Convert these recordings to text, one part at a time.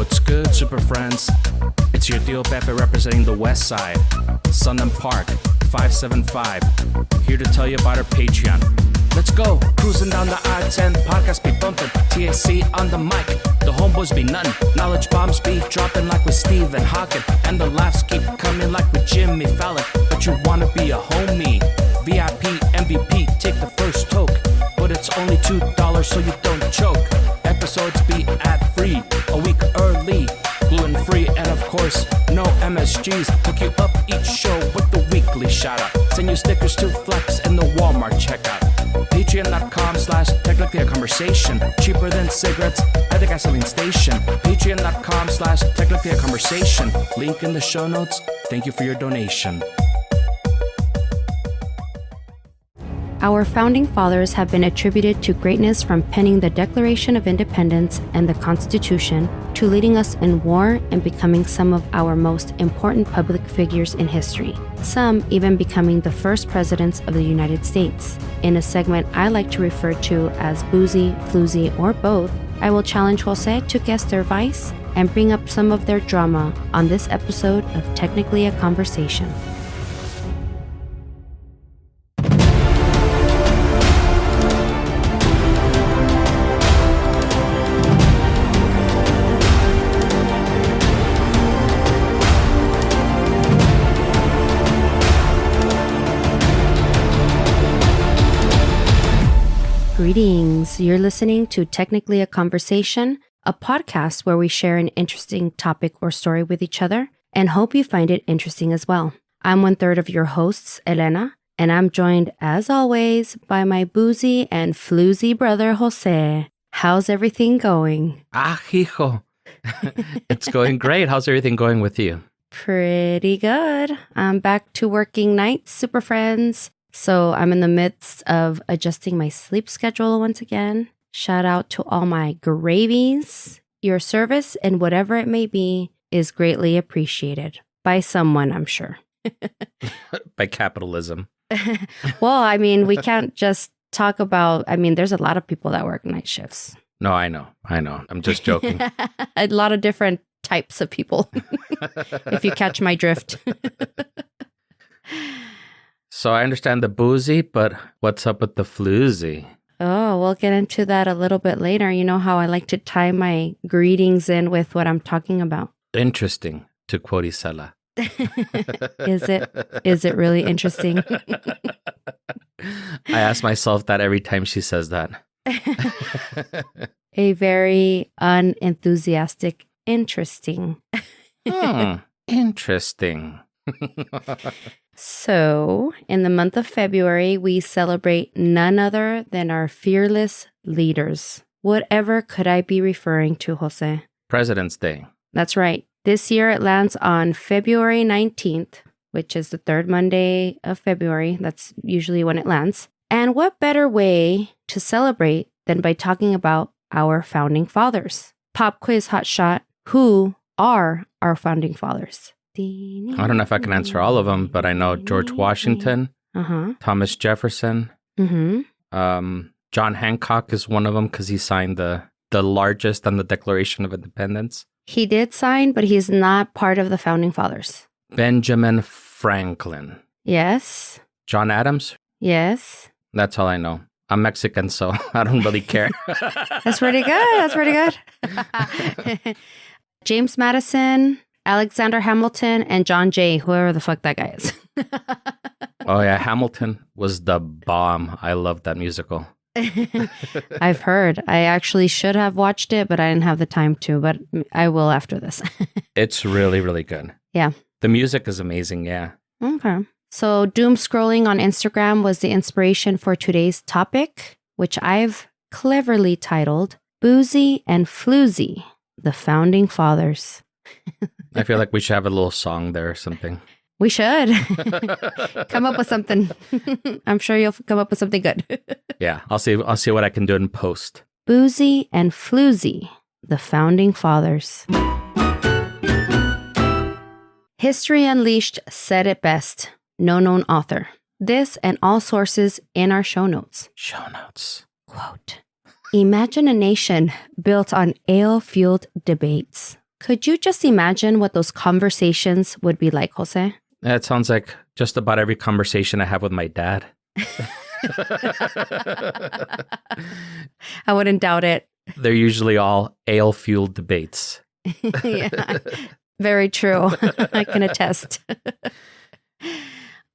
What's good, super friends? It's your Tío Pepe representing the West Side, Sunland Park, 575, here to tell you about our Patreon. Let's go, cruising down the I-10, podcast be bumping, TAC on the mic, the homeboys be nuttin', knowledge bombs be dropping like with Stephen Hawking, and the laughs keep coming like with Jimmy Fallon, but you wanna be a homie, VIP, MVP, take the first toke, but it's only $2 so you don't choke, episodes be ad-free, a week early, gluten-free, and of course, no MSGs, hook you up each show with the weekly shout-out, send you stickers to flex in the Walmart checkout, Patreon.com/technically a conversation. Cheaper than cigarettes at the gasoline station. Patreon.com/technically a conversation. Link in the show notes. Thank you for your donation. Our founding fathers have been attributed to greatness from penning the Declaration of Independence and the Constitution to leading us in war and becoming some of our most important public figures in history, some even becoming the first presidents of the United States. In a segment I like to refer to as Boozy, Floozy, or both, I will challenge José to guess their vice and bring up some of their drama on this episode of Technically a Conversation. Greetings. You're listening to Technically a Conversation, a podcast where we share an interesting topic or story with each other and hope you find it interesting as well. I'm one third of your hosts, Elena, and I'm joined, as always, by my boozy and floozy brother, José. How's everything going? Hijo. It's going great. How's everything going with you? Pretty good. I'm back to working nights, super friends. So I'm in the midst of adjusting my sleep schedule once again. Shout out to all my gravies. Your service and whatever it may be is greatly appreciated by someone, I'm sure. By capitalism. Well, I mean, we can't just talk about, there's a lot of people that work night shifts. No, I know. I'm just joking. A lot of different types of people, if you catch my drift. So I understand the boozy, but what's up with the floozy? Oh, we'll get into that a little bit later. You know how I like to tie my greetings in with what I'm talking about. Interesting, to quote Isela. Is it really interesting? I ask myself that every time she says that. A very unenthusiastic interesting. Interesting. So, in the month of February, we celebrate none other than our fearless leaders. Whatever could I be referring to, José? President's Day. That's right. This year it lands on February 19th, which is the third Monday of February. That's usually when it lands. And what better way to celebrate than by talking about our founding fathers? Pop quiz hot shot. Who are our founding fathers? I don't know if I can answer all of them, but I know George Washington, Thomas Jefferson, John Hancock is one of them because he signed the largest on the Declaration of Independence. He did sign, but he's not part of the founding fathers. Benjamin Franklin. Yes. John Adams. Yes. That's all I know. I'm Mexican, so I don't really care. That's pretty good. James Madison, Alexander Hamilton, and John Jay, whoever the fuck that guy is. Oh, yeah. Hamilton was the bomb. I love that musical. I've heard. I actually should have watched it, but I didn't have the time to, but I will after this. It's really, really good. Yeah. The music is amazing, yeah. Okay. So doom scrolling on Instagram was the inspiration for today's topic, which I've cleverly titled Boozy and Floozy, the Founding Fathers. I feel like we should have a little song there or something. We should. Come up with something. I'm sure you'll come up with something good. Yeah, I'll see what I can do in post. Boozy and Floozy, the Founding Fathers. History Unleashed said it best. No known author. This and all sources in our show notes. Show notes. Quote, imagine a nation built on ale-fueled debates, Could you just imagine what those conversations would be like, Jose? That sounds like just about every conversation I have with my dad. I wouldn't doubt it. They're usually all ale-fueled debates. Yeah, very true. I can attest.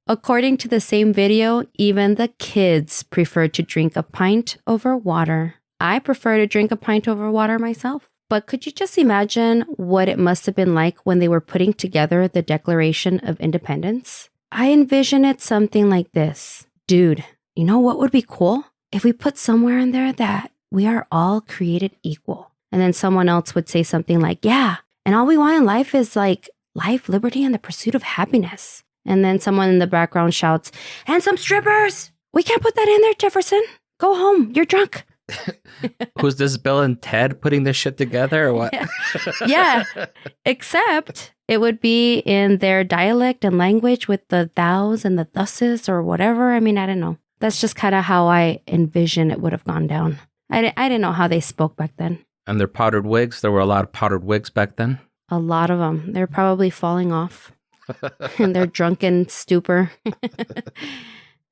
According to the same video, even the kids prefer to drink a pint over water. I prefer to drink a pint over water myself. But could you just imagine what it must have been like when they were putting together the Declaration of Independence? I envision it something like this. Dude, you know what would be cool? If we put somewhere in there that we are all created equal. And then someone else would say something like, yeah, and all we want in life is like life, liberty, and the pursuit of happiness. And then someone in the background shouts, and some strippers. We can't put that in there, Jefferson. Go home. You're drunk. Who's this Bill and Ted putting this shit together or what? Yeah, except it would be in their dialect and language with the thous and the thuses or whatever. I mean, I don't know. That's just kind of how I envision it would have gone down. I didn't know how they spoke back then. And their powdered wigs. There were a lot of powdered wigs back then. A lot of them. They're probably falling off in their drunken stupor.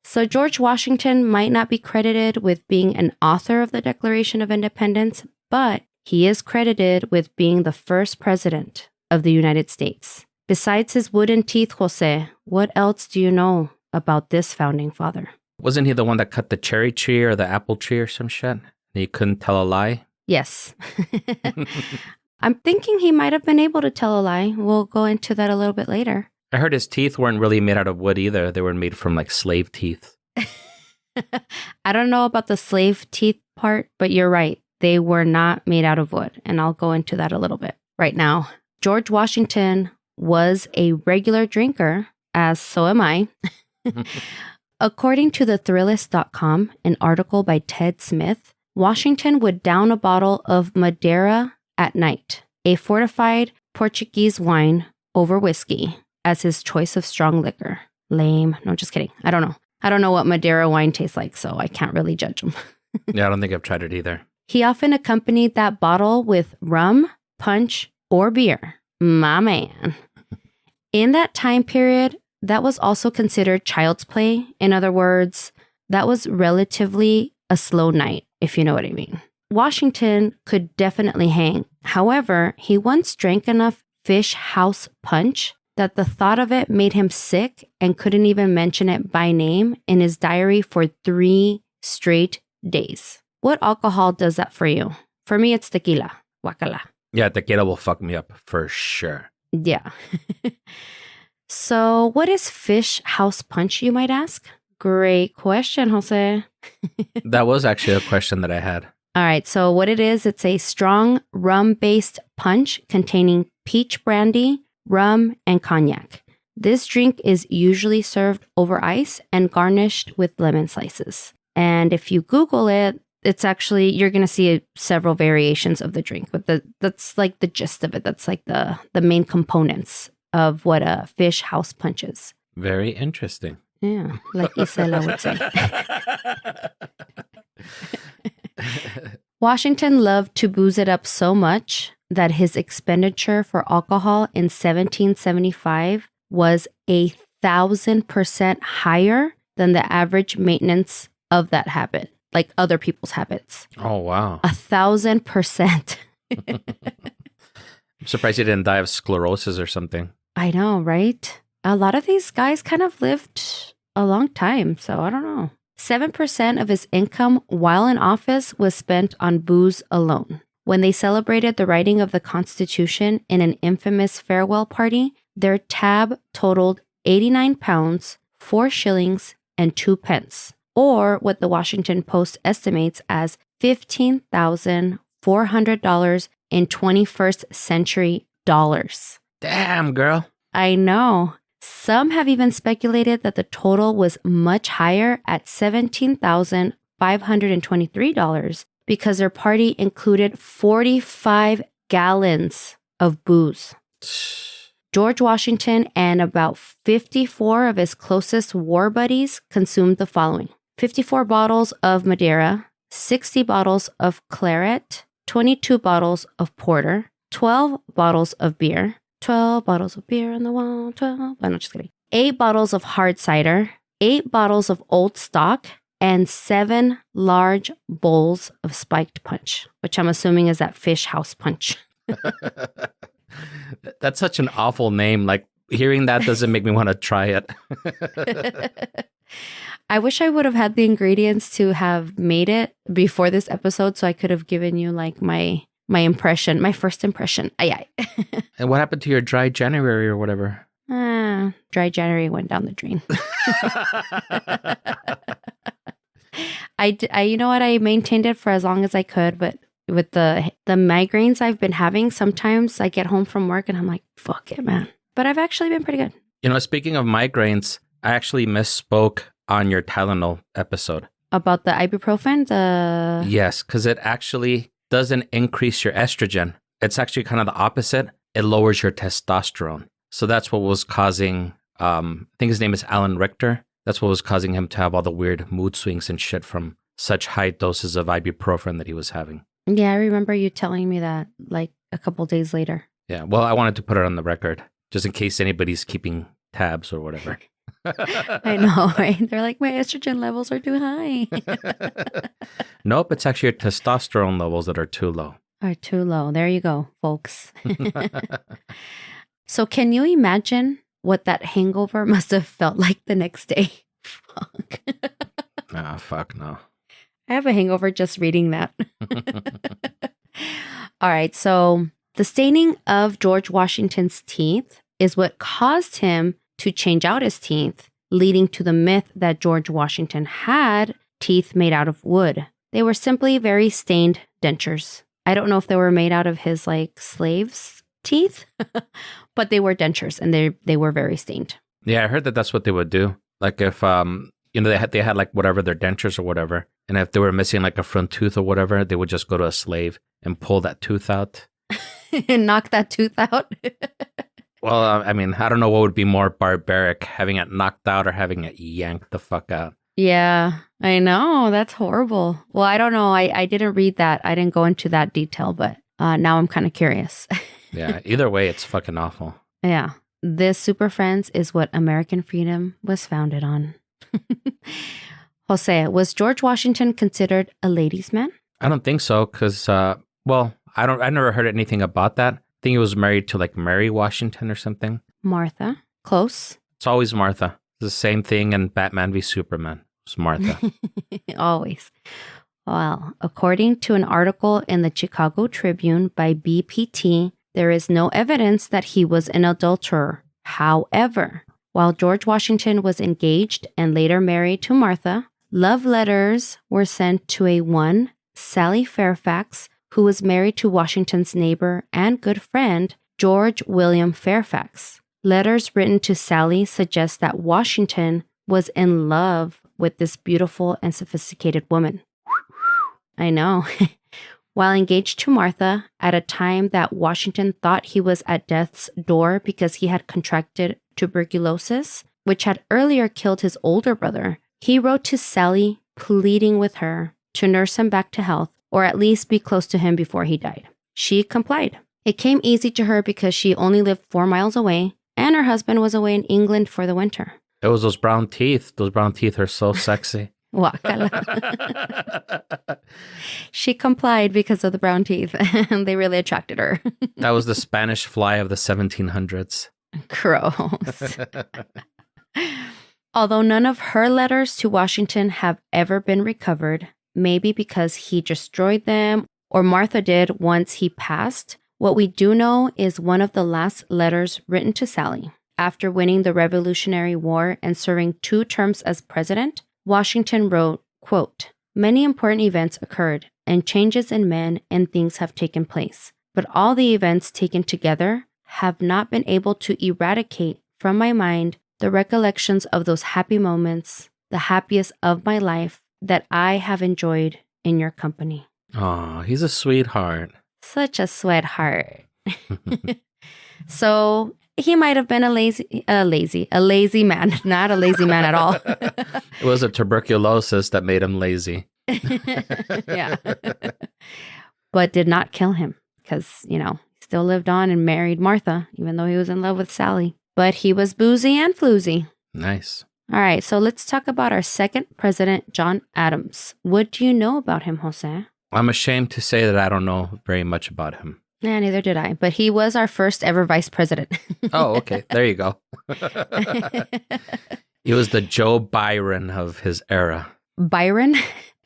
So George Washington might not be credited with being an author of the Declaration of Independence, but he is credited with being the first president of the United States. Besides his wooden teeth, Jose, what else do you know about this founding father? Wasn't he the one that cut the cherry tree or the apple tree or some shit? And he couldn't tell a lie? Yes. I'm thinking he might have been able to tell a lie. We'll go into that a little bit later. I heard his teeth weren't really made out of wood either. They were made from like slave teeth. I don't know about the slave teeth part, but you're right. They were not made out of wood. And I'll go into that a little bit right now. George Washington was a regular drinker, as so am I. According to the Thrillist.com, an article by Ted Smith, Washington would down a bottle of Madeira at night, a fortified Portuguese wine over whiskey, as his choice of strong liquor. Lame. No, just kidding. I don't know. I don't know what Madeira wine tastes like, so I can't really judge him. Yeah, I don't think I've tried it either. He often accompanied that bottle with rum, punch, or beer. My man. In that time period, that was also considered child's play. In other words, that was relatively a slow night, if you know what I mean. Washington could definitely hang. However, he once drank enough fish house punch that the thought of it made him sick and couldn't even mention it by name in his diary for 3 straight days. What alcohol does that for you? For me, it's tequila. Guacala. Yeah, tequila will fuck me up for sure. Yeah. So what is fish house punch, you might ask? Great question, Jose. That was actually a question that I had. All right, so what it is, it's a strong rum-based punch containing peach brandy, rum, and cognac. This drink is usually served over ice and garnished with lemon slices. And if you Google it, it's actually, you're going to see several variations of the drink, but that's like the gist of it. That's like the main components of what a fish house punch is. Very interesting. Yeah, like Isela would say. Washington loved to booze it up so much that his expenditure for alcohol in 1775 was 1,000% higher than the average maintenance of that habit, like other people's habits. Oh, wow. 1,000%. I'm surprised he didn't die of sclerosis or something. I know, right? A lot of these guys kind of lived a long time, so I don't know. 7% of his income while in office was spent on booze alone. When they celebrated the writing of the Constitution in an infamous farewell party, their tab totaled 89 pounds, 4 shillings, and 2 pence, or what the Washington Post estimates as $15,400 in 21st century dollars. Damn, girl. I know. Some have even speculated that the total was much higher at $17,523 because their party included 45 gallons of booze. George Washington and about 54 of his closest war buddies consumed the following: 54 bottles of Madeira, 60 bottles of claret, 22 bottles of porter, 12 bottles of beer, 12 bottles of beer on the wall, 12. I'm not just kidding. 8 bottles of hard cider, 8 bottles of old stock, and 7 large bowls of spiked punch, which I'm assuming is that fish house punch. That's such an awful name. Like, hearing that doesn't make me want to try it. I wish I would have had the ingredients to have made it before this episode, so I could have given you like my impression, my first impression. Aye. And what happened to your dry January or whatever? Dry January went down the drain. I you know what? I maintained it for as long as I could, but with the migraines I've been having, sometimes I get home from work and I'm like, fuck it, man. But I've actually been pretty good. You know, speaking of migraines, I actually misspoke on your Tylenol episode. About the ibuprofen? Yes, because it actually doesn't increase your estrogen. It's actually kind of the opposite. It lowers your testosterone. So that's what was causing, I think his name is Alan Richter. That's what was causing him to have all the weird mood swings and shit from such high doses of ibuprofen that he was having. Yeah, I remember you telling me that like a couple days later. Yeah, well, I wanted to put it on the record, just in case anybody's keeping tabs or whatever. I know, right? They're like, my estrogen levels are too high. Nope, it's actually your testosterone levels that are too low. Are too low. There you go, folks. So can you imagine what that hangover must have felt like the next day? Fuck. Fuck no. I have a hangover just reading that. All right. So the staining of George Washington's teeth is what caused him to change out his teeth, leading to the myth that George Washington had teeth made out of wood. They were simply very stained dentures. I don't know if they were made out of his like slaves' teeth, but they were dentures and they were very stained. Yeah, I heard that that's what they would do. Like if they had like whatever their dentures or whatever, and if they were missing like a front tooth or whatever, they would just go to a slave and pull that tooth out and knock that tooth out. Well, I mean, I don't know what would be more barbaric, having it knocked out or having it yanked the fuck out. Yeah, I know. That's horrible. Well, I don't know. I didn't read that. I didn't go into that detail, but now I'm kind of curious. Yeah, either way, it's fucking awful. Yeah. This Super Friends is what American freedom was founded on. Jose, was George Washington considered a ladies' man? I don't think so, because, I never heard anything about that. I think he was married to like Mary Washington or something. Martha. Close. It's always Martha. It's the same thing in Batman v Superman. It's Martha. Always. Well, according to an article in the Chicago Tribune by BPT, there is no evidence that he was an adulterer. However, while George Washington was engaged and later married to Martha, love letters were sent to a one, Sally Fairfax, who was married to Washington's neighbor and good friend, George William Fairfax. Letters written to Sally suggest that Washington was in love with this beautiful and sophisticated woman. I know. While engaged to Martha, at a time that Washington thought he was at death's door because he had contracted tuberculosis, which had earlier killed his older brother, he wrote to Sally pleading with her to nurse him back to health, or at least be close to him before he died. She complied. It came easy to her because she only lived 4 miles away, and her husband was away in England for the winter. It was those brown teeth. Those brown teeth are so sexy. She complied because of the brown teeth, and they really attracted her. That was the Spanish fly of the 1700s. Gross. Although none of her letters to Washington have ever been recovered, maybe because he destroyed them or Martha did once he passed, what we do know is one of the last letters written to Sally. After winning the Revolutionary War and serving 2 terms as president, Washington wrote, quote, "Many important events occurred and changes in men and things have taken place, but all the events taken together have not been able to eradicate from my mind the recollections of those happy moments, the happiest of my life that I have enjoyed in your company." Oh, he's a sweetheart. Such a sweetheart. So he might have been a lazy man, not a lazy man at all. It was a tuberculosis that made him lazy. Yeah. But did not kill him because, he's still lived on and married Martha, even though he was in love with Sally. But he was Boozy and Floozy. Nice. All right, so let's talk about our second president, John Adams. What do you know about him, Jose? I'm ashamed to say that I don't know very much about him. Yeah, neither did I. But he was our first ever vice president. Oh, okay. There you go. He was the Joe Byron of his era. Byron?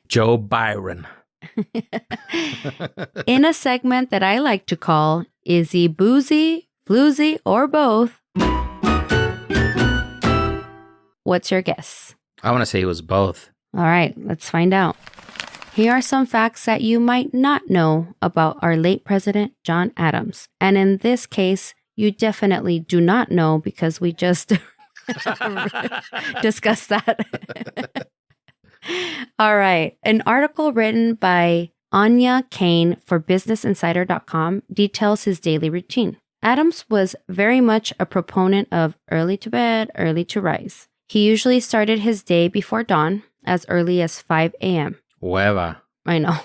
Joe Byron. In a segment that I like to call, Is he Boozy, Floozy, or both? What's your guess? I want to say he was both. All right, let's find out. Here are some facts that you might not know about our late president, John Adams. And in this case, you definitely do not know because we just discussed that. All right. An article written by Anya Kane for BusinessInsider.com details his daily routine. Adams was very much a proponent of early to bed, early to rise. He usually started his day before dawn, as early as 5 a.m. Hueva. I know.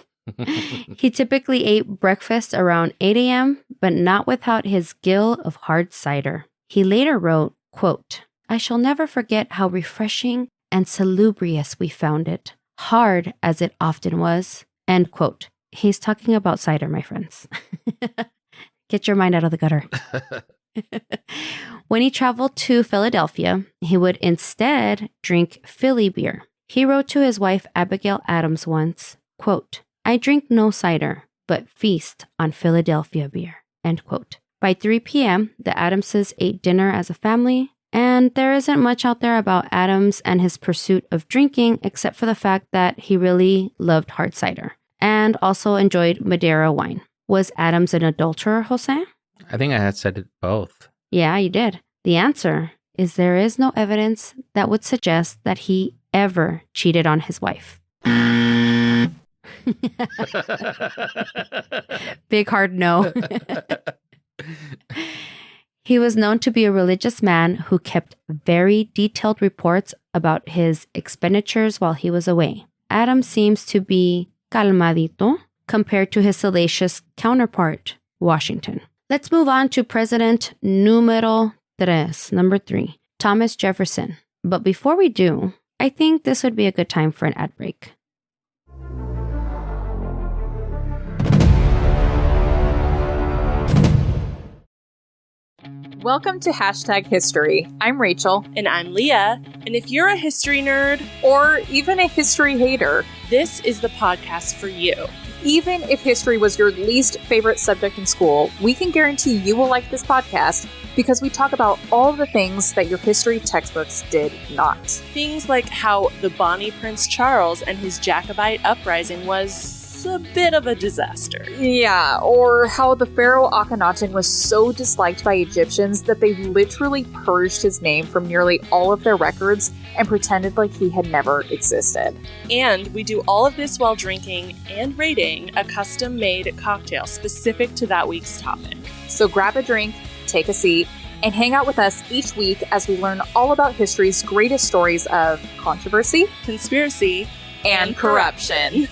He typically ate breakfast around 8 a.m., but not without his gill of hard cider. He later wrote, quote, I shall never forget how refreshing and salubrious we found it, hard as it often was, end quote. He's talking about cider, my friends. Get your mind out of the gutter. When he traveled to Philadelphia, he would instead drink Philly beer. He wrote to his wife Abigail Adams once, quote, I drink no cider, but feast on Philadelphia beer, end quote. By 3 p.m., the Adamses ate dinner as a family, and there isn't much out there about Adams and his pursuit of drinking except for the fact that he really loved hard cider and also enjoyed Madeira wine. Was Adams an adulterer, Jose? I think I had said it both. Yeah, you did. The answer is there is no evidence that would suggest that he ever cheated on his wife. Big hard no. He was known to be a religious man who kept very detailed reports about his expenditures while he was away. Adams seems to be calmadito compared to his salacious counterpart, Washington. Let's move on to President numero tres, number 3, Thomas Jefferson. But before we do, I think this would be a good time for an ad break. Welcome to Hashtag History. I'm Rachel. And I'm Leah. And if you're a history nerd, Or even a history hater. this is the podcast for you. Even if history was your least favorite subject in school, we can guarantee you will like this podcast because we talk about all the things that your history textbooks did not. Things like how the Bonnie Prince Charles and his Jacobite uprising was a bit of a disaster. Yeah, or how the pharaoh Akhenaten was so disliked by Egyptians that they literally purged his name from nearly all of their records and pretended like he had never existed. And we do all of this while drinking and rating a custom-made cocktail specific to that week's topic. So grab a drink, take a seat, and hang out with us each week as we learn all about history's greatest stories of controversy, Conspiracy, and corruption.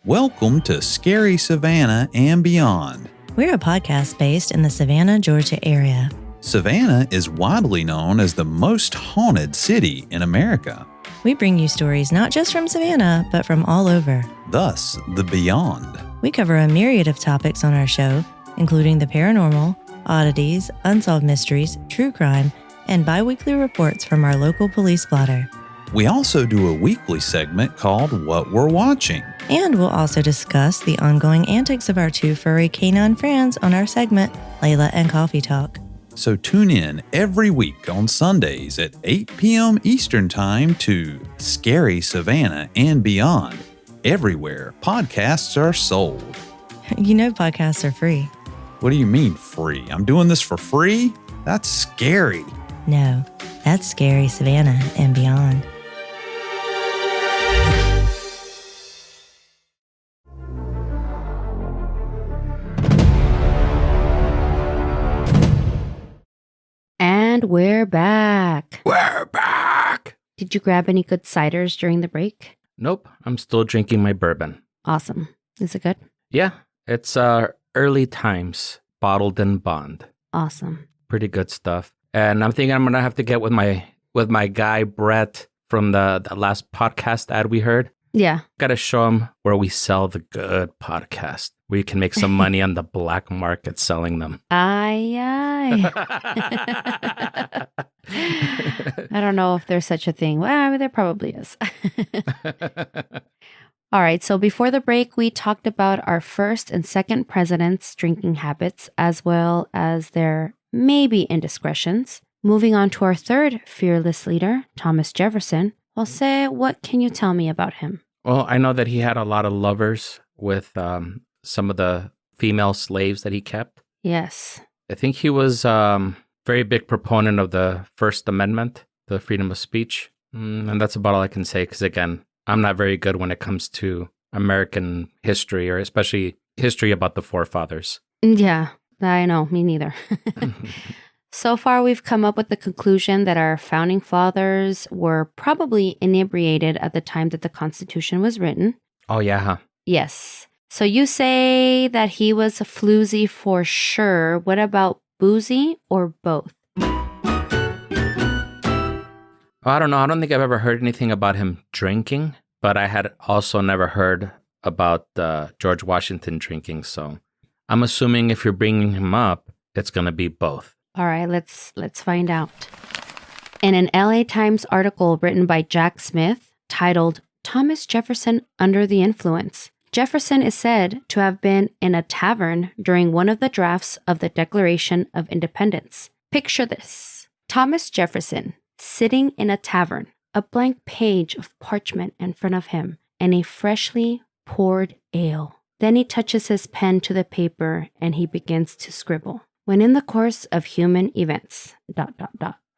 Welcome to Scary Savannah and Beyond. We're a podcast based in the Savannah, Georgia area. Savannah is widely known as the most haunted city in America. We bring you stories not just from Savannah, but from all over. Thus, the Beyond. We cover a myriad of topics on our show, including the paranormal, oddities, unsolved mysteries, true crime, and bi-weekly reports from our local police blotter. We also do a weekly segment called What We're Watching. And we'll also discuss the ongoing antics of our two furry canine friends on our segment, Layla and Coffee Talk. So tune in every week on Sundays at 8 p.m. Eastern Time to Scary Savannah and Beyond, everywhere podcasts are sold. You know podcasts are free. What do you mean free? I'm doing this for free? That's scary. No, that's Scary Savannah and Beyond. And we're back. We're back. Did you grab any good ciders during the break? Nope, I'm still drinking my bourbon. Awesome. Is it good? Yeah, it's early times, bottled in bond. Awesome. Pretty good stuff. And I'm thinking I'm gonna have to get with my guy Brett from the last podcast ad we heard. Yeah. Got to show him where we sell the good podcast, where you can make some money on the black market selling them. Aye. I don't know if there's such a thing. Well, there probably is. All right. So before the break, we talked about our first and second presidents' drinking habits, as well as their maybe indiscretions. Moving on to our third fearless leader, Thomas Jefferson. Jose, what can you tell me about him? Well, I know that he had a lot of lovers with some of the female slaves that he kept. Yes. I think he was very big proponent of the First Amendment, the freedom of speech. And that's about all I can say because, again, I'm not very good when it comes to American history or especially history about the forefathers. Yeah, I know. Me neither. So far, we've come up with the conclusion that our founding fathers were probably inebriated at the time that the Constitution was written. Oh, yeah, huh? Yes. So you say that he was a floozy for sure. What about boozy or both? I don't know. I don't think I've ever heard anything about him drinking, but I had also never heard about George Washington drinking. So I'm assuming if you're bringing him up, it's going to be both. All right, let's find out. In an LA Times article written by Jack Smith titled Thomas Jefferson Under the Influence, Jefferson is said to have been in a tavern during one of the drafts of the Declaration of Independence. Picture this. Thomas Jefferson sitting in a tavern, a blank page of parchment in front of him, and a freshly poured ale. Then he touches his pen to the paper and he begins to scribble. When in the course of human events, ...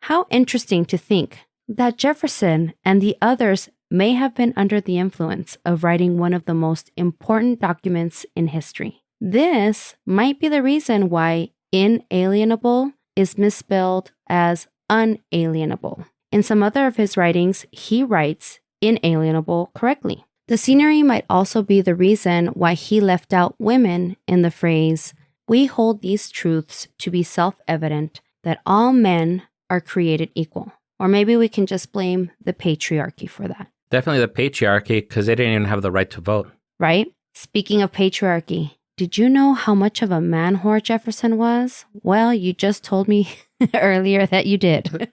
How interesting to think that Jefferson and the others may have been under the influence of writing one of the most important documents in history. This might be the reason why inalienable is misspelled as unalienable. In some other of his writings, he writes inalienable correctly. The scenery might also be the reason why he left out women in the phrase, "We hold these truths to be self-evident that all men are created equal." Or maybe we can just blame the patriarchy for that. Definitely the patriarchy because they didn't even have the right to vote. Right? Speaking of patriarchy, did you know how much of a man whore Jefferson was? Well, you just told me earlier that you did.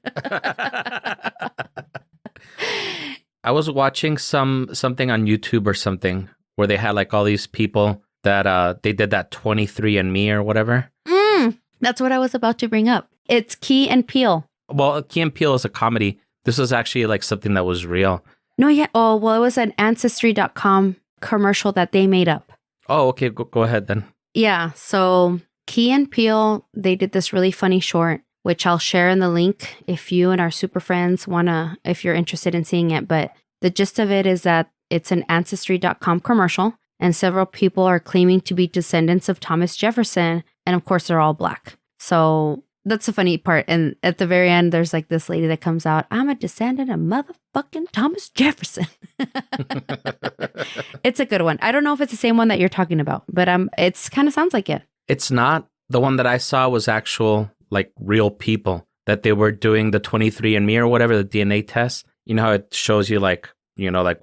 I was watching something on YouTube or something where they had like all these people that they did that 23andMe or whatever. That's what I was about to bring up. It's Key and Peele. Well, Key and Peele is a comedy. This was actually like something that was real. No, yeah. Oh, well, it was an Ancestry.com commercial that they made up. Oh, okay. Go ahead then. Yeah. So Key and Peele, they did this really funny short, which I'll share in the link if you and our super friends if you're interested in seeing it. But the gist of it is that it's an Ancestry.com commercial and several people are claiming to be descendants of Thomas Jefferson. And of course, they're all black. So that's the funny part. And at the very end, there's like this lady that comes out, "I'm a descendant of motherfucking Thomas Jefferson." It's a good one. I don't know if it's the same one that you're talking about, but it's kind of sounds like it. It's not. The one that I saw was actual, like real people that they were doing the 23andMe or whatever, the DNA test. You know how it shows you like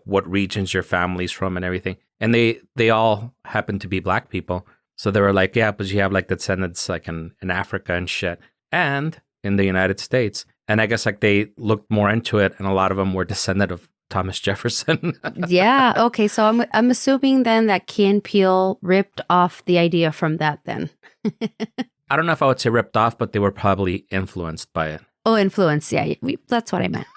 what regions your family's from and everything. And they all happen to be black people. So they were like, yeah, but you have like descendants like in Africa and shit. And in the United States. And I guess like they looked more into it and a lot of them were descendant of Thomas Jefferson. Yeah. Okay. So I'm assuming then that Key and Peele ripped off the idea from that then. I don't know if I would say ripped off, but they were probably influenced by it. Oh, influence. Yeah. That's what I meant.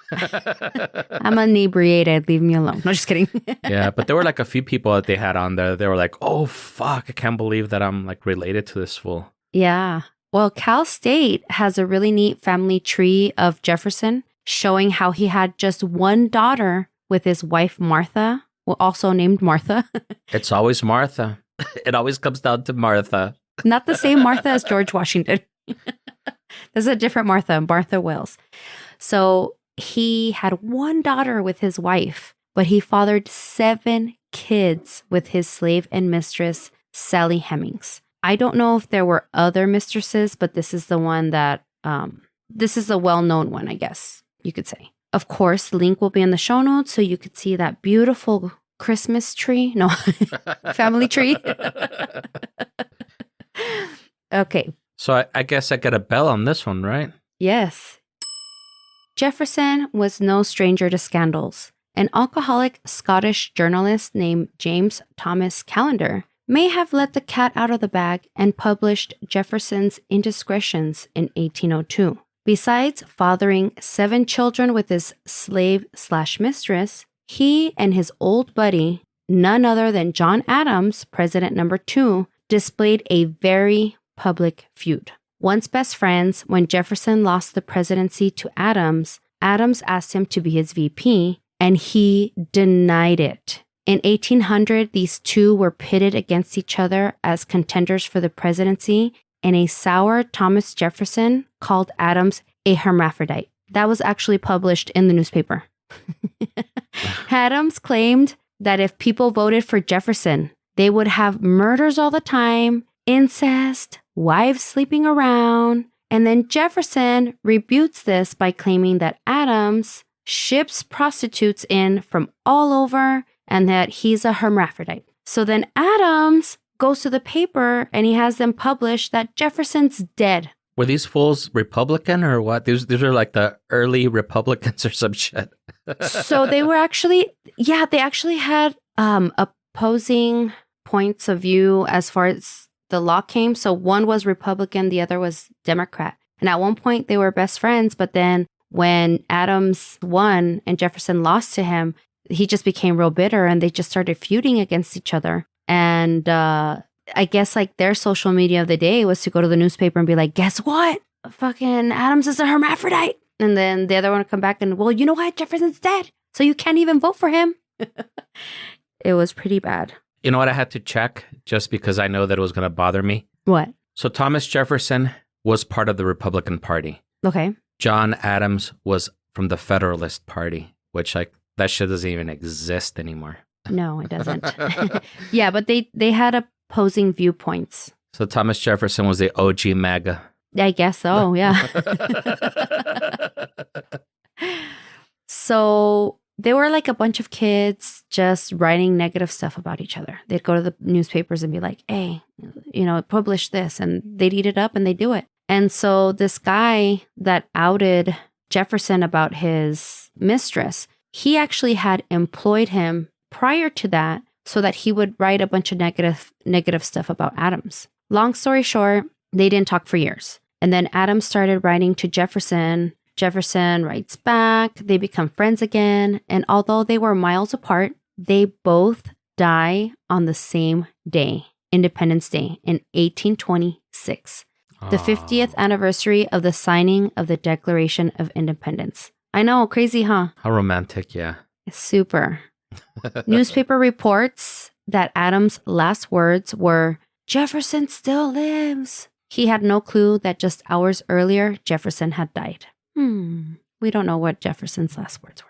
I'm inebriated. Leave me alone. No, just kidding. Yeah. But there were like a few people that they had on there. They were like, oh, fuck. I can't believe that I'm like related to this fool. Yeah. Well, Cal State has a really neat family tree of Jefferson showing how he had just one daughter with his wife, Martha, also named Martha. It's always Martha. It always comes down to Martha. Not the same Martha as George Washington. There's a different Martha, Martha Wells. So he had one daughter with his wife, but he fathered 7 kids with his slave and mistress, Sally Hemings. I don't know if there were other mistresses, but this is the one that, this is a well-known one, I guess you could say. Of course, the link will be in the show notes so you could see that beautiful Christmas tree. No, family tree. Okay. So I guess I get a bell on this one, right? Yes. Jefferson was no stranger to scandals. An alcoholic Scottish journalist named James Thomas Callender may have let the cat out of the bag and published Jefferson's indiscretions in 1802. Besides fathering 7 children with his slave/mistress, he and his old buddy, none other than John Adams, president number 2, displayed a very public feud. Once best friends, when Jefferson lost the presidency to Adams, Adams asked him to be his VP, and he denied it. In 1800, these two were pitted against each other as contenders for the presidency, and a sour Thomas Jefferson called Adams a hermaphrodite. That was actually published in the newspaper. Adams claimed that if people voted for Jefferson, they would have murders all the time, incest, wives sleeping around, and then Jefferson rebutes this by claiming that Adams ships prostitutes in from all over and that he's a hermaphrodite. So then Adams goes to the paper and he has them publish that Jefferson's dead. Were these fools Republican or what? These are like the early Republicans or some shit. So they were actually, they actually had opposing points of view as far as the law came. So one was Republican, the other was Democrat. And at one point they were best friends, but then when Adams won and Jefferson lost to him, he just became real bitter and they just started feuding against each other. And I guess like their social media of the day was to go to the newspaper and be like, guess what? Fucking Adams is a hermaphrodite. And then the other one would come back and, well, you know what? Jefferson's dead. So you can't even vote for him. It was pretty bad. You know what I had to check just because I know that it was going to bother me? What? So Thomas Jefferson was part of the Republican Party. Okay. John Adams was from the Federalist Party, which like that shit doesn't even exist anymore. No, it doesn't. Yeah, but they had opposing viewpoints. So Thomas Jefferson was the OG MAGA. I guess so, yeah. So they were like a bunch of kids just writing negative stuff about each other. They'd go to the newspapers and be like, hey, publish this. And they'd eat it up and they'd do it. And so this guy that outed Jefferson about his mistress, he actually had employed him prior to that so that he would write a bunch of negative stuff about Adams. Long story short, they didn't talk for years. And then Adams started writing to Jefferson. Jefferson writes back. They become friends again. And although they were miles apart, they both die on the same day, Independence Day in 1826, the 50th anniversary of the signing of the Declaration of Independence. I know, crazy, huh? How romantic, yeah. Super. Newspaper reports that Adams' last words were, Jefferson still lives. He had no clue that just hours earlier, Jefferson had died. We don't know what Jefferson's last words were.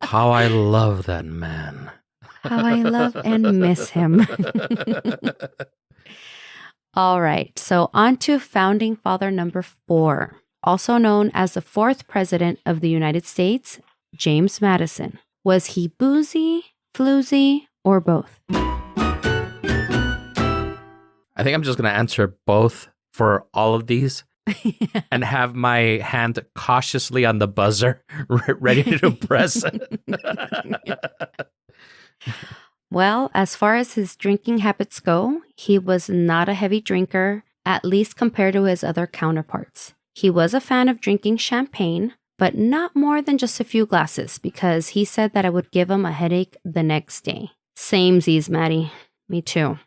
How I love that man. How I love and miss him. All right, so on to founding father number 4, also known as the 4th president of the United States, James Madison. Was he Boozy, Floozy, or both? I think I'm just going to answer both for all of these and have my hand cautiously on the buzzer, ready to press. Well, as far as his drinking habits go, he was not a heavy drinker, at least compared to his other counterparts. He was a fan of drinking champagne, but not more than just a few glasses because he said that it would give him a headache the next day. Samesies, Maddie. Me too.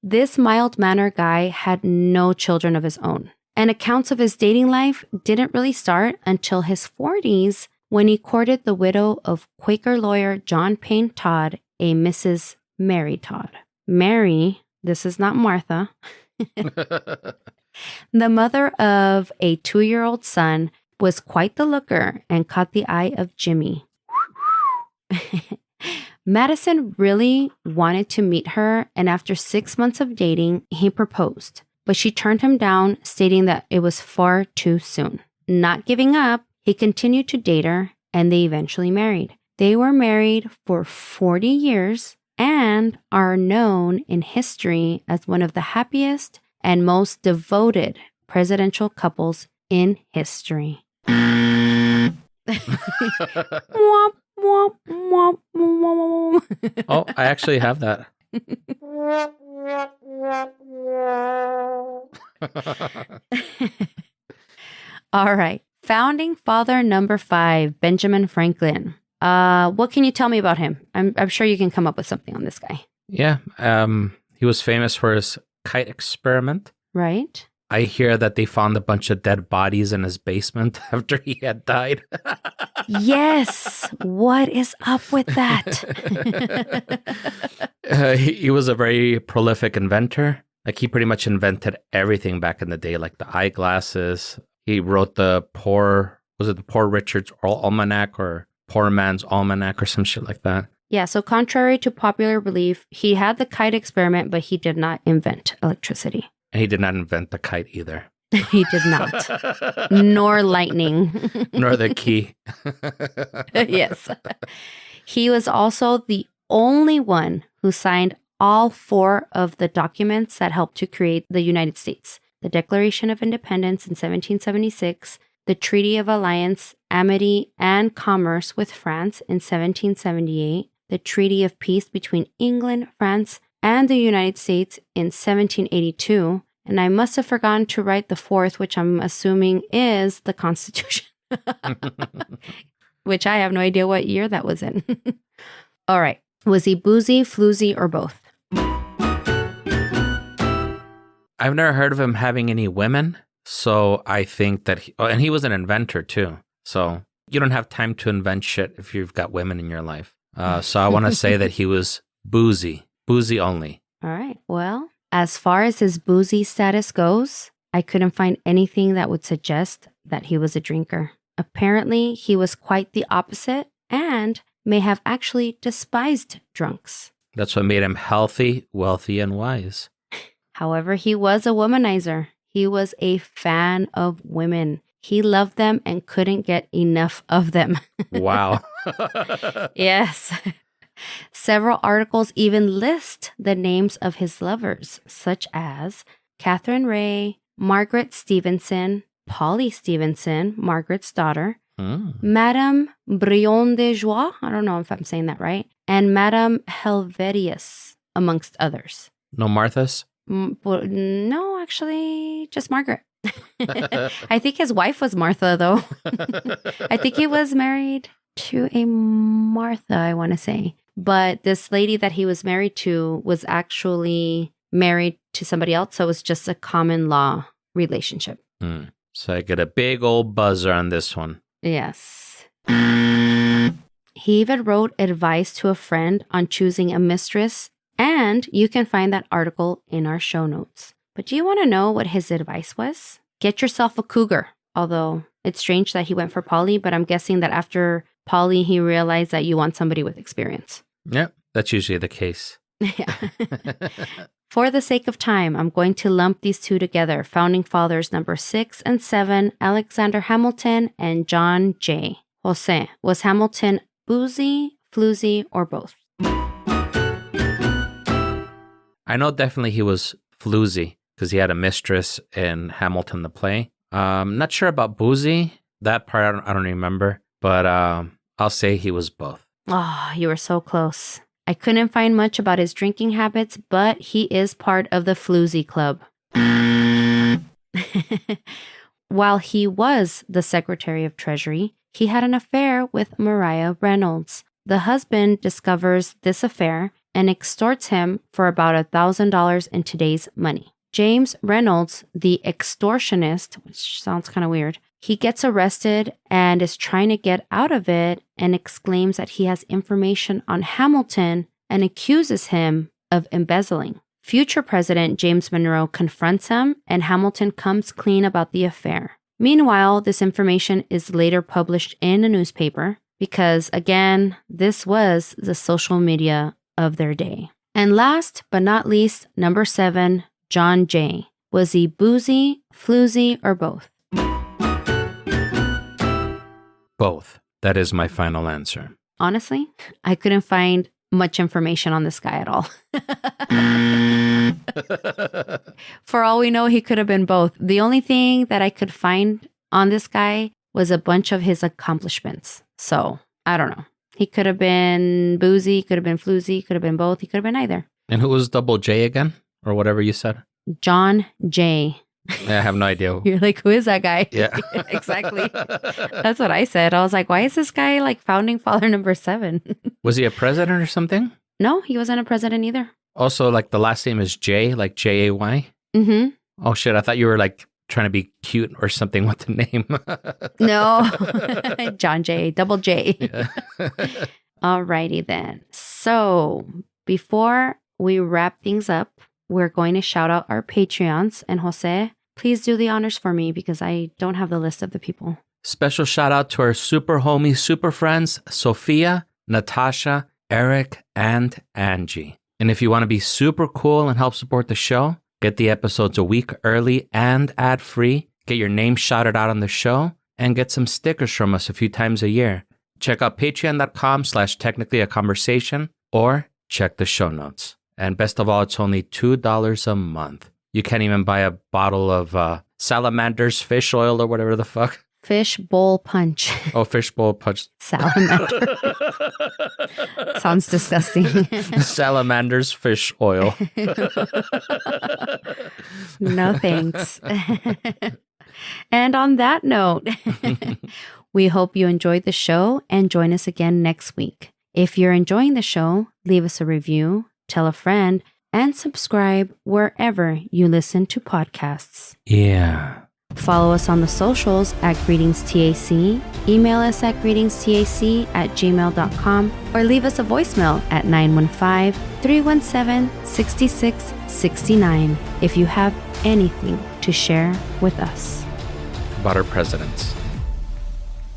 This mild-mannered guy had no children of his own, and accounts of his dating life didn't really start until his 40s when he courted the widow of Quaker lawyer John Payne Todd, a Mrs. Mary Todd. Mary, this is not Martha, the mother of a 2-year-old son, was quite the looker and caught the eye of Jimmy. Madison really wanted to meet her, and after 6 months of dating, he proposed. But she turned him down, stating that it was far too soon. Not giving up, he continued to date her, and they eventually married. They were married for 40 years and are known in history as one of the happiest and most devoted presidential couples in history. Womp, womp, womp, womp. Oh, I actually have that. All right. Founding father number 5, Benjamin Franklin. What can you tell me about him? I'm sure you can come up with something on this guy. Yeah. He was famous for his kite experiment. Right? I hear that they found a bunch of dead bodies in his basement after he had died. Yes. What is up with that? He was a very prolific inventor. Like, he pretty much invented everything back in the day, like the eyeglasses. He wrote the Poor Richard's Almanac or Poor Man's Almanac or some shit like that. Yeah, so contrary to popular belief, he had the kite experiment, but he did not invent electricity. And he did not invent the kite either. He did not. Nor lightning. Nor the key. Yes. He was also the only one who signed all 4 of the documents that helped to create the United States. The Declaration of Independence in 1776, the Treaty of Alliance, Amity, and Commerce with France in 1778, the Treaty of Peace between England, France, and the United States in 1782, and I must have forgotten to write the 4th, which I'm assuming is the Constitution, which I have no idea what year that was in. All right. Was he boozy, floozy, or both? I've never heard of him having any women, so I think that and he was an inventor too. So you don't have time to invent shit if you've got women in your life. So I want to say that he was boozy only. All right. Well, as far as his boozy status goes, I couldn't find anything that would suggest that he was a drinker. Apparently, he was quite the opposite and may have actually despised drunks. That's what made him healthy, wealthy, and wise. However, he was a womanizer. He was a fan of women. He loved them and couldn't get enough of them. Wow. Yes. Several articles even list the names of his lovers, such as Catherine Ray, Margaret Stevenson, Polly Stevenson, Margaret's daughter, Madame Brion de Joie, I don't know if I'm saying that right, and Madame Helvetius, amongst others. No Marthas? No, actually, just Margaret. I think his wife was Martha, though. I think he was married to a Martha, I want to say. But this lady that he was married to was actually married to somebody else. So it was just a common law relationship. So I get a big old buzzer on this one. Yes. He even wrote advice to a friend on choosing a mistress. And you can find that article in our show notes. But do you want to know what his advice was? Get yourself a cougar. Although it's strange that he went for Polly, but I'm guessing that after Polly, he realized that you want somebody with experience. Yep, that's usually the case. Yeah. For the sake of time, I'm going to lump these two together. Founding fathers number 6 and 7, Alexander Hamilton and John Jay. José, was Hamilton boozy, floozy, or both? I know definitely he was floozy because he had a mistress in Hamilton the play. Not sure about boozy. That part I don't remember. But I'll say he was both. Oh, you were so close. I couldn't find much about his drinking habits, but he is part of the Floozy Club. While he was the Secretary of Treasury, he had an affair with Maria Reynolds. The husband discovers this affair and extorts him for about $1,000 in today's money. James Reynolds, the extortionist, which sounds kind of weird, he gets arrested and is trying to get out of it and exclaims that he has information on Hamilton and accuses him of embezzling. Future President James Monroe confronts him and Hamilton comes clean about the affair. Meanwhile, this information is later published in a newspaper because, again, this was the social media of their day. And last but not least, number 7, John Jay. Was he boozy, floozy, or both? Both. That is my final answer. Honestly, I couldn't find much information on this guy at all. For all we know, he could have been both. The only thing that I could find on this guy was a bunch of his accomplishments. So, I don't know. He could have been boozy, could have been floozy, could have been both. He could have been either. And who was Double J again? Or whatever you said? John Jay. I have no idea. You're like, who is that guy? Yeah. Exactly. That's what I said. I was like, why is this guy like founding father number 7? Was he a president or something? No, he wasn't a president either. Also, like the last name is Jay, like Jay. Mm-hmm. Oh shit, I thought you were like trying to be cute or something with the name. No. John Jay, Double J. Yeah. Alrighty then. So before we wrap things up, we're going to shout out our Patreons. And Jose, please do the honors for me because I don't have the list of the people. Special shout out to our super homies, super friends, Sophia, Natasha, Eric, and Angie. And if you want to be super cool and help support the show, get the episodes a week early and ad-free, get your name shouted out on the show, and get some stickers from us a few times a year. Check out patreon.com/technicallyaconversation or check the show notes. And best of all, it's only $2 a month. You can't even buy a bottle of Salamander's fish oil or whatever the fuck. Fish bowl punch. Oh, fish bowl punch. Salamander. Sounds disgusting. Salamander's fish oil. No thanks. And on that note, we hope you enjoyed the show and join us again next week. If you're enjoying the show, leave us a review, tell a friend, and subscribe wherever you listen to podcasts. Yeah. Follow us on the socials at GreetingsTAC, email us at greetingsTAC@gmail.com, or leave us a voicemail at 915-317-6669 if you have anything to share with us. About our presidents.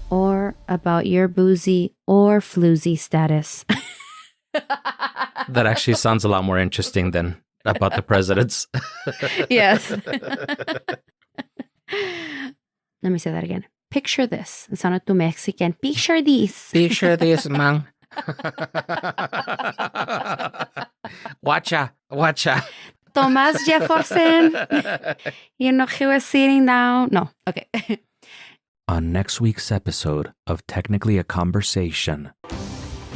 Or about your boozy or floozy status. That actually sounds a lot more interesting than about the presidents. Yes. Let me say that again. Picture this. It sounded too Mexican. Picture this. Picture this, man. Watcha. Thomas Jefferson. You know, he was sitting down. No. Okay. On next week's episode of Technically a Conversation.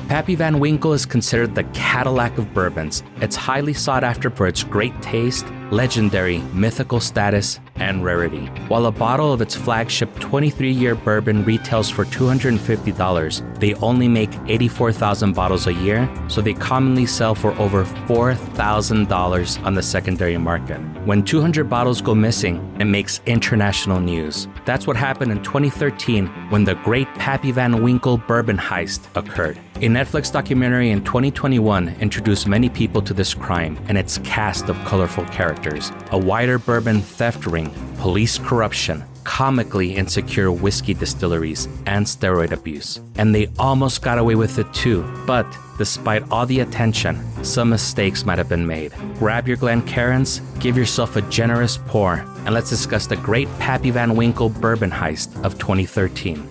Pappy Van Winkle is considered the Cadillac of bourbons. It's highly sought after for its great taste, legendary, mythical status, and rarity. While a bottle of its flagship 23-year bourbon retails for $250, they only make 84,000 bottles a year, so they commonly sell for over $4,000 on the secondary market. When 200 bottles go missing, it makes international news. That's what happened in 2013 when the great Pappy Van Winkle bourbon heist occurred. A Netflix documentary in 2021 introduced many people to this crime and its cast of colorful characters. A wider bourbon theft ring, police corruption, comically insecure whiskey distilleries, and steroid abuse. And they almost got away with it too. But despite all the attention, some mistakes might have been made. Grab your Glencairns, give yourself a generous pour, and let's discuss the great Pappy Van Winkle bourbon heist of 2013.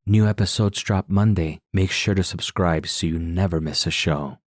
New episodes drop Monday. Make sure to subscribe so you never miss a show.